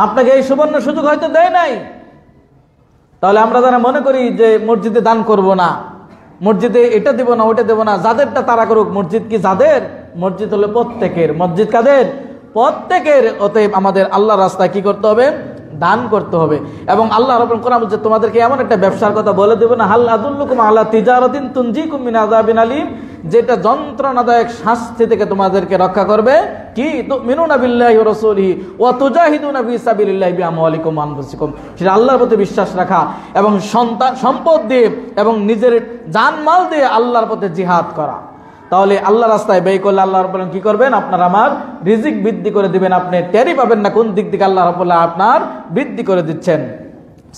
S1: আপনাকে এই সুবর্ণ সুযোগ হয়তো দেয় নাই। তাহলে আমরা যারা মনে করি যে মসজিদে দান করব না, মসজিদে এটা দেব না ওটা দেব না, যাদেরটা তারা করুক। মসজিদ কি যাদের? মসজিদ হলো প্রত্যেকের। মসজিদ কাদের? প্রত্যেকের। অতএব আমাদের আল্লাহর রাস্তায় কি করতে হবে? দান করতে হবে। এবং আল্লাহ রাব্বুল কোরআন বলছে, তোমাদেরকে এমন একটা ব্যবসার কথা বলে দেব না, হাল আদুল্লুকুম আলা তিজারাতিন তুনজিকুম মিন আযাবিন আলীম, যেটা যন্ত্রণাদায়ক শাস্তি থেকে তোমাদেরকে রক্ষা করবে। কি? তুমিনুনা বিল্লাহি ওয়া রাসূলিহি ওয়া তুজাহিদুনা ফি সাবিলিল্লাহি বিআমওয়ালিকুম ওয়া আনফুসিকুম, সেটা আল্লাহর প্রতি বিশ্বাস রাখা এবং সম্পদ দিয়ে এবং নিজের জানমাল দিয়ে আল্লাহর পথে জিহাদ করা। তাহলে আল্লাহ রাস্তায় ব্যয় করলে আল্লাহ রাব্বুল আলামিন কি করবেন? আপনার আমার রিজিক বৃদ্ধি করে দিবেন। আপনি টেরই পাবেন না কোন দিক থেকে আল্লাহ রাব্বুল আলামিন আপনার বৃদ্ধি করে দিচ্ছেন।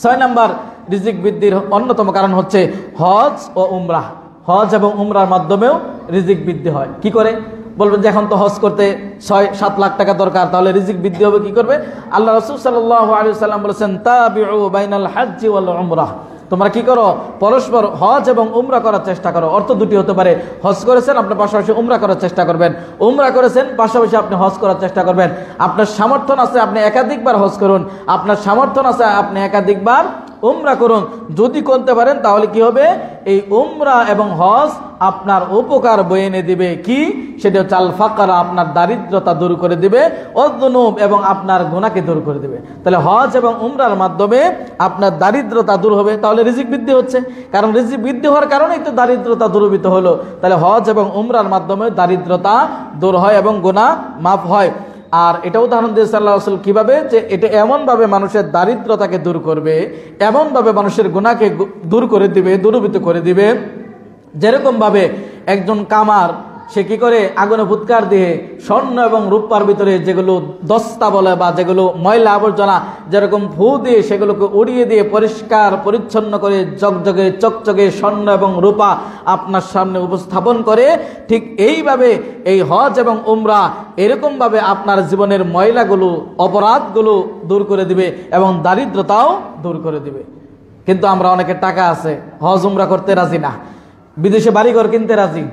S1: 6 নম্বর রিজিক বৃদ্ধির অন্যতম কারণ হচ্ছে হজ ও উমরাহ। হজ এবং উমরার মাধ্যমেও রিজিক বৃদ্ধি হয়। কি করে? বলবেন যে এখন তো হজ করতে 6-7 লাখ টাকা দরকার, তাহলে রিজিক বৃদ্ধি হবে কি করবে? আল্লাহ রাসূল সাল্লাল্লাহু আলাইহি ওয়াসাল্লাম বলেছেন, তাবিউ বাইনাল হজ্জি ওয়াল উমরাহ, তোমরা কি করো? পরস্পর হজ এবং উমরা করার চেষ্টা করো। অর্থ দুটি হতে পারে, হজ করেছেন আপনি পাশাপাশি উমরা করার চেষ্টা করবেন, উমরা করেছেন পাশাপাশি আপনি হজ করার চেষ্টা করবেন। আপনার সামর্থ্য আছে আপনি একাধিকবার হজ করুন, আপনার সামর্থ্য আছে আপনি একাধিকবার উমরা করুন। যদি করতে পারেন তাহলে কি হবে? এই উমরা এবং হজ আপনার উপকার বয়ে এনে দিবে। কি? সেটা হচ্ছে আল ফাকরা, আপনার দারিদ্রতা দূর করে দিবে, অযুনুব এবং আপনার গুনাহকে দূর করে দিবে। তাহলে হজ এবং উমরার মাধ্যমে আপনার দারিদ্রতা দূর হবে, তাহলে রিজিক বৃদ্ধি হচ্ছে। কারণ রিজিক বৃদ্ধি হওয়ার কারণেই তো দারিদ্রতা দূরীভূত হলো। তাহলে হজ এবং উমরার মাধ্যমে দারিদ্রতা দূর হয় এবং গুনাহ মাফ হয়। আর এটা উদাহরণ দিয়েছে আল্লাহ রাসূল কিভাবে, যে এটা এমনভাবে মানুষের দারিদ্রতাকে দূর করবে, এমনভাবে মানুষের গুনাহকে দূর করে দিবে, দূরীভূত করে দিবে, যেরকমভাবে একজন কামার সে কি করে? আগুনে ফুৎকার দিয়ে স্বর্ণ এবং রূপার ভিতরে যেগুলো দস্তা বলে বা যেগুলো ময়লা আবর্জনা, যেরকম ফু দিয়ে সেগুলোকে উড়িয়ে দিয়ে পরিষ্কার পরিচ্ছন্ন করে জগজগে চকচকে স্বর্ণ এবং রূপা আপনার সামনে উপস্থাপন করে, ঠিক এইভাবে এই হজ এবং উমরা এরকমভাবে আপনার জীবনের ময়লাগুলো, অপরাধগুলো দূর করে দিবে এবং দারিদ্রতাও দূর করে দিবে। কিন্তু আমরা অনেকের টাকা আছে, হজ উমরা করতে রাজি না, বিদেশে বাড়িঘর কিনতে রাজি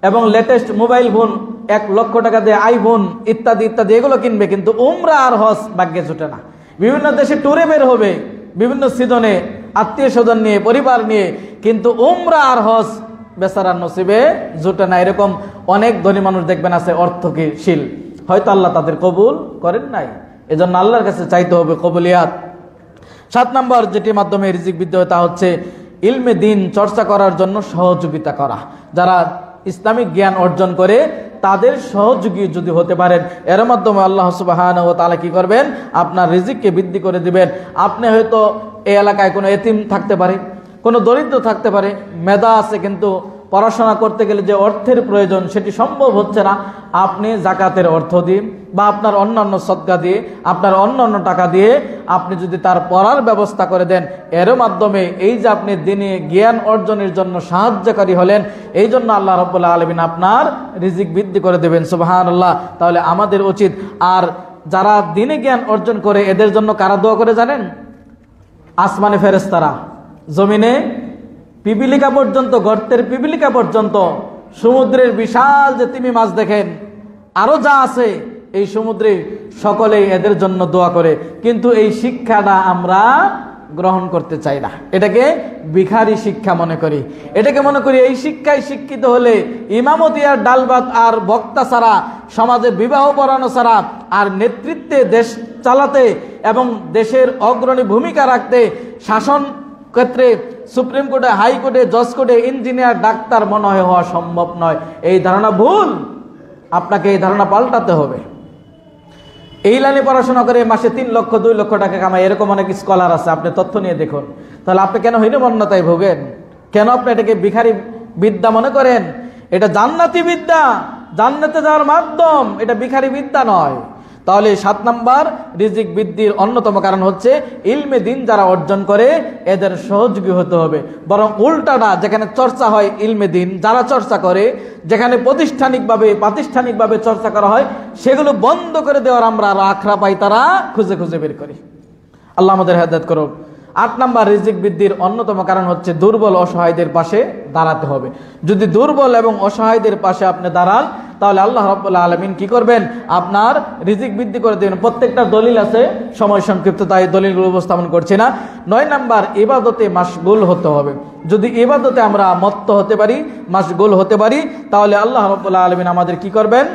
S1: এবং লেটেস্ট মোবাইল ফোন 1 লক্ষ টাকা দিয়ে আইফোন ইত্যাদি ইত্যাদি এগুলো কিনবে, কিন্তু উমরা আর হজ ভাগ্যে জুটে না। বিভিন্ন দেশে ট্যুরে বের হবে বিভিন্ন সিজনে আত্মীয় স্বজন নিয়ে, পরিবার নিয়ে, কিন্তু উমরা আর হজ বেচারার নসিবে জুটে না। এরকম অনেক ধনী মানুষ দেখবেন আছে, অর্থশীল, হয়তো আল্লাহ তাদের কবুল করেন নাই। এজন্য আল্লাহর কাছে চাইতে হবে কবুলিয়াত। 7 নম্বর যেটির মাধ্যমে রিজিক বৃদ্ধি হয় তা হচ্ছে ইলমে দ্বীন চর্চা করার জন্য সহযোগিতা করা। যারা ইসলামিক জ্ঞান অর্জন করে তাদের সহযোগী যদি হতে পারেন, এর মাধ্যমে আল্লাহ সুবহানাহু ওয়া তাআলা কি করবেন? আপনার রিজিককে বৃদ্ধি করে দিবেন। আপনি হয়তো এই এলাকায় কোনো এতিম থাকতে পারে, কোনো দরিদ্র থাকতে পারে, মেধা আছে কিন্তু পড়াশোনা করতে গেলে যে অর্থের প্রয়োজন সেটি সম্ভব হচ্ছে না। আপনি জাকাতের অর্থ দিয়ে বা আপনার অন্যান্য সদকা দিয়ে, আপনার অন্যান্য টাকা দিয়ে আপনি যদি তার পড়ার ব্যবস্থা করে দেন, এর মাধ্যমে এই যে আপনি দিনে জ্ঞান অর্জনের জন্য সাহায্যকারী হলেন, এই জন্য আল্লাহ রাব্বুল আলামিন আপনার রিজিক বৃদ্ধি করে দেবেন। সুবহানাল্লাহ। তাহলে আমাদের উচিত, আর যারা দিনে জ্ঞান অর্জন করে এদের জন্য কারা দোয়া করে জানেন? আসমানে ফেরেশতারা, জমিনে পিপিলিকা পর্যন্ত, গর্তের পিপিলিকা পর্যন্ত, সমুদ্রের বিশাল যে তিমি মাছ দেখেন, আরো যা আছে এই সমুদ্রে, সকলেই এদের জন্য দোয়া করে। কিন্তু এই শিক্ষাটা আমরা গ্রহণ করতে চাই না, এটাকে ভিখারি শিক্ষা মনে করি। এটাকে মনে করি এই শিক্ষায় শিক্ষিত হলে ইমামতি আর ডাল ভাত আর বক্তা ছাড়া, সমাজে বিবাহ পড়ানো ছাড়া আর নেতৃত্বে দেশ চালাতে এবং দেশের অগ্রণী ভূমিকা রাখতে, শাসন ক্ষেত্রে সুপ্রিম কোর্টে, হাইকোর্টে, জজ কোর্টে ইঞ্জিনিয়ার, ডাক্তার মনে হয় হওয়া সম্ভব নয়। এই ধারণা ভুল, আপনাকে এই ধারণা পাল্টাতে হবে। এই লাইনে পড়াশোনা করে মাসে 3 লক্ষ 2 লক্ষ টাকা কামায়, এরকম অনেক স্কলার আছে, আপনি তথ্য নিয়ে দেখুন। তাহলে আপনি কেন হীনমন্যতায় ভোগেন? কেন আপনি এটাকে ভিখারি বিদ্যা মনে করেন? এটা জান্নাতি বিদ্যা, জান্নাতে যাওয়ার মাধ্যম, এটা ভিখারি বিদ্যা নয়। তাহলে 7 নাম্বার রিজিক বৃদ্ধির অন্যতম কারণ হচ্ছে ইলমে দিন যারা অর্জন করে এদের সহযোগী হতে হবে। বরং উল্টাটা, যেখানে চর্চা হয় ইলমে দিন, যারা চর্চা করে, যেখানে প্রাতিষ্ঠানিকভাবে চর্চা করা হয়, সেগুলো বন্ধ করে দেওয়ার আমরা আখড়া পাই, তারা খুঁজে খুঁজে বের করি। আল্লাহ আমাদের হেদায়েত করুন। 8 নাম্বার রিজিক বৃদ্ধির অন্যতম কারণ হচ্ছে দুর্বল অসহায়দের পাশে দাঁড়াতে হবে। যদি দুর্বল এবং অসহায়দের পাশে আপনি দাঁড়ান, তাহলে আল্লাহ রাব্বুল আলামিন কি করবেন? আপনার রিজিক বৃদ্ধি করে দেবেন। প্রত্যেকটা দলিল আছে, সময় সংক্ষিপ্ত তাই দলিলগুলো উপস্থাপন করছি না। 9 নাম্বার, ইবাদতে মাশগুল হতে হবে। যদি ইবাদতে আমরা মত্ত হতে পারি, মাশগুল হতে পারি, তাহলে আল্লাহ রাব্বুল আলামিন আমাদের কি করবেন?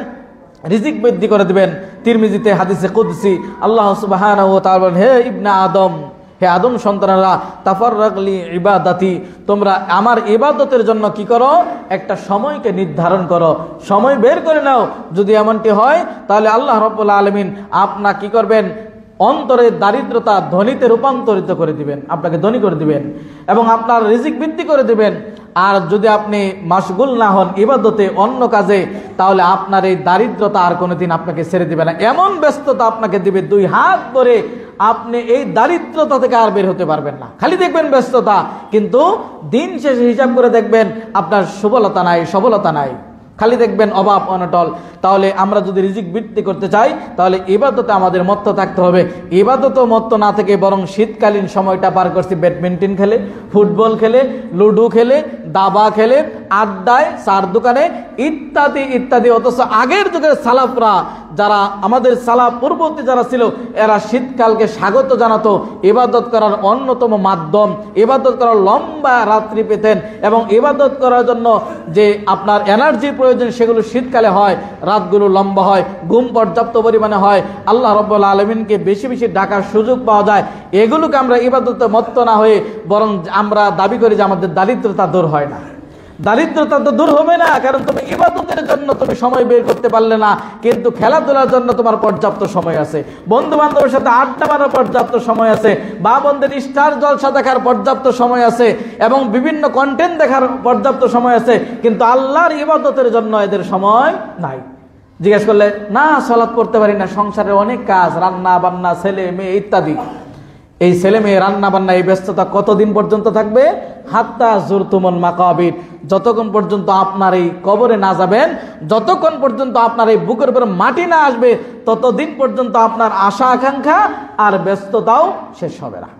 S1: রিজিক বৃদ্ধি করে দিবেন। তিরমিজিতে হাদিসে কুদসি আল্লাহ সুবহানাহু ওয়া তাআলা বলেন, হে ইবনে আদম, হে আদম সন্তানেরা, তাফাররাগলি ইবাদাতি, তোমরা আমার ইবাদতের জন্য কি করো? একটা সময়কে নির্ধারণ করো, সময় বের করে নাও। যদি এমনটি হয়, তাহলে আল্লাহ রাব্বুল আলামিন আপনাকে কি করবেন? অন্তরের দারিদ্রতা ধনীতে রূপান্তরিত করে দিবেন, আপনাকে ধনী করে দিবেন এবং আপনার রিজিক বৃদ্ধি করে দিবেন। আর যদি আপনি মাশগুল না হন ইবাদতে, অন্য কাজে, তাহলে আপনার এই দারিদ্রতা আর কোনোদিন আপনাকে ছেড়ে দিবে না। এমন ব্যস্ততা আপনাকে দিবে, 2 হাত ধরে আপনি এই দারিদ্রতা থেকে আর বের হতে পারবেন না। খালি দেখবেন ব্যস্ততা, কিন্তু দিন শেষে হিসাব করে দেখবেন আপনার সবলতা নাই, সবলতা নাই, খালি দেখবেন অভাব অনটল। তাহলে আমরা যদি রিজিক বৃদ্ধি করতে চাই, তাহলে ইবাদতে আমাদের মত্ত থাকতে হবে। ইবাদতও মত্ত না থেকে বরং শীতকালীন সময়টা পার করছি ব্যাডমিন্টন খেলে, ফুটবল খেলে, লুডো খেলে, দাবা খেলে, আড্ডায়, চার দোকানে, ইত্যাদি ইত্যাদি। অথচ আগের যুগের সালাফরা, যারা আমাদের সালাফ পূর্ববর্তী যারা ছিল, এরা শীতকালকে স্বাগত জানাতো, ইবাদত করার অন্যতম মাধ্যম, ইবাদত করার লম্বা রাত্রি পেতেন এবং ইবাদত করার জন্য যে আপনার এনার্জির প্রয়োজন, সেগুলো শীতকালে হয়, রাতগুলো লম্বা হয়, ঘুম পর্যাপ্ত পরিমাণে হয়, আল্লাহ রাব্বুল আলামিনকে বেশি বেশি ডাকার সুযোগ পাওয়া যায়। এগুলোকে আমরা ইবাদতে মত্ত না হয়ে বরং আমরা দাবি করি যে আমাদের দারিদ্রতা দূর হয় না। দারিদ্রতা তো দূর হবে না, কারণ তুমি ইবাদতের জন্য তুমি সময় বের করতে পারলে না, কিন্তু খেলাধুলার জন্য তোমার পর্যাপ্ত সময় আছে, বন্ধু বান্ধবের সাথে আড্ডা মারার পর্যাপ্ত সময় আছে, বা বন্ধের স্টার জলসা দেখার পর্যাপ্ত সময় আছে এবং বিভিন্ন কন্টেন্ট দেখার পর্যাপ্ত সময় আছে, কিন্তু আল্লাহর ইবাদতের জন্য এদের সময় নাই। জিজ্ঞেস করলে, না সালাত পড়তে পারি না, সংসারের অনেক কাজ, রান্না বান্না, ছেলে মেয়ে ইত্যাদি। এই ছেলে মেয়ে, রান্না বান্না, এই ব্যস্ততা কতদিন পর্যন্ত থাকবে? হাত্তা জুরতুমুল মাকাবির, যতক্ষণ পর্যন্ত আপনার এই কবরে না যাবেন, যতক্ষণ পর্যন্ত আপনার এই বুকের উপরে মাটি না আসবে, ততদিন পর্যন্ত আপনার আশা আকাঙ্ক্ষা আর ব্যস্ততাও শেষ হবে না।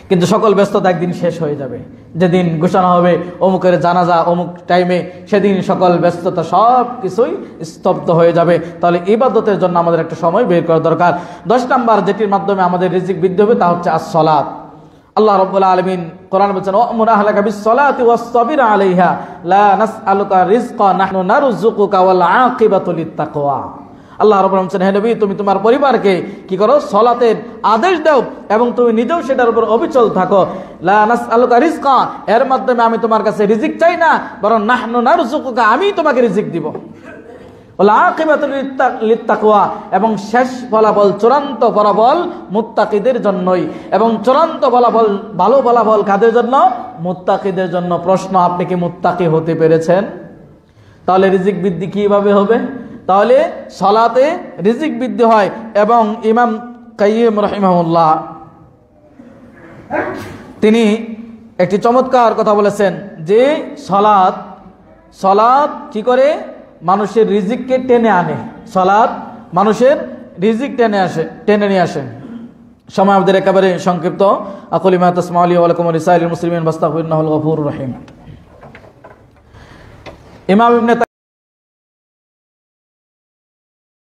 S1: কিন্তু সকল ব্যস্ততা একদিন শেষ হয়ে যাবে। যেদিন ঘোষণা হবে অমুকের জানাজা অমুক টাইমে, সেদিন সকল ব্যস্ততা সব কিছুই স্তব্ধ হয়ে যাবে। তাহলে ইবাদতের জন্য আমাদের একটা সময় বের করা দরকার। 10 নাম্বার যেটির মাধ্যমে আমাদের রিজিক বৃদ্ধি হবে, তা হচ্ছে আস-সালাত। আল্লাহ রাব্বুল আলামিন কোরআনে বলেছেন, ওয়া'মুর আহলাকা বিস-সালাতি ওয়াস-সাবির আলাইহা লা নাসআলুকা রিজকা নাহনু নারযুকুকা ওয়াল আকিবাতু লিত-তাকওয়া। আল্লাহ রাব্বুল আলামিন বলেন, হে নবী, তুমি তোমার পরিবারকে কি করো? সালাতের আদেশ দাও এবং তুমি নিজেও সেটার উপর অবিচল থাকো। লা নাসআলুকা রিজকা, এর মাধ্যমে আমি তোমার কাছে রিজিক চাই না, বরং নাহনু নারযুকুকা, আমি তোমাকে রিজিক দিব। ওয়াল আকিবাতু লিত-তাকওয়া, এবং শেষ ফলাফল, চূড়ান্ত ফলাফল মুত্তাকিদের জন্যই। এবং চূড়ান্ত ফলাফল, ভালো ফলাফল কাদের জন্য? মুত্তাকিদের জন্য। প্রশ্ন, আপনি কি মুত্তাকি হতে পেরেছেন? তাহলে রিজিক বৃদ্ধি কিভাবে হবে? তাহলে সালাতে রিজিক বৃদ্ধি হয়। এবং ইমাম কাইয়িম রাহিমাহুল্লাহ তিনি একটি চমৎকার কথা বলেছেন যে সালাত কি করে? মানুষের রিজিককে টেনে আনে। সালাত মানুষের রিজিক টেনে নিয়ে আসে। সময় আমাদের একেবারে সংক্ষিপ্ত। আকুলি মা তাসমাউ লি ওয়া লাকুম লিসাইরিল মুসলিমিন ফাস্তাগফিরুল্লাহাল গফুরুর রহিম। ইমাম ইবনে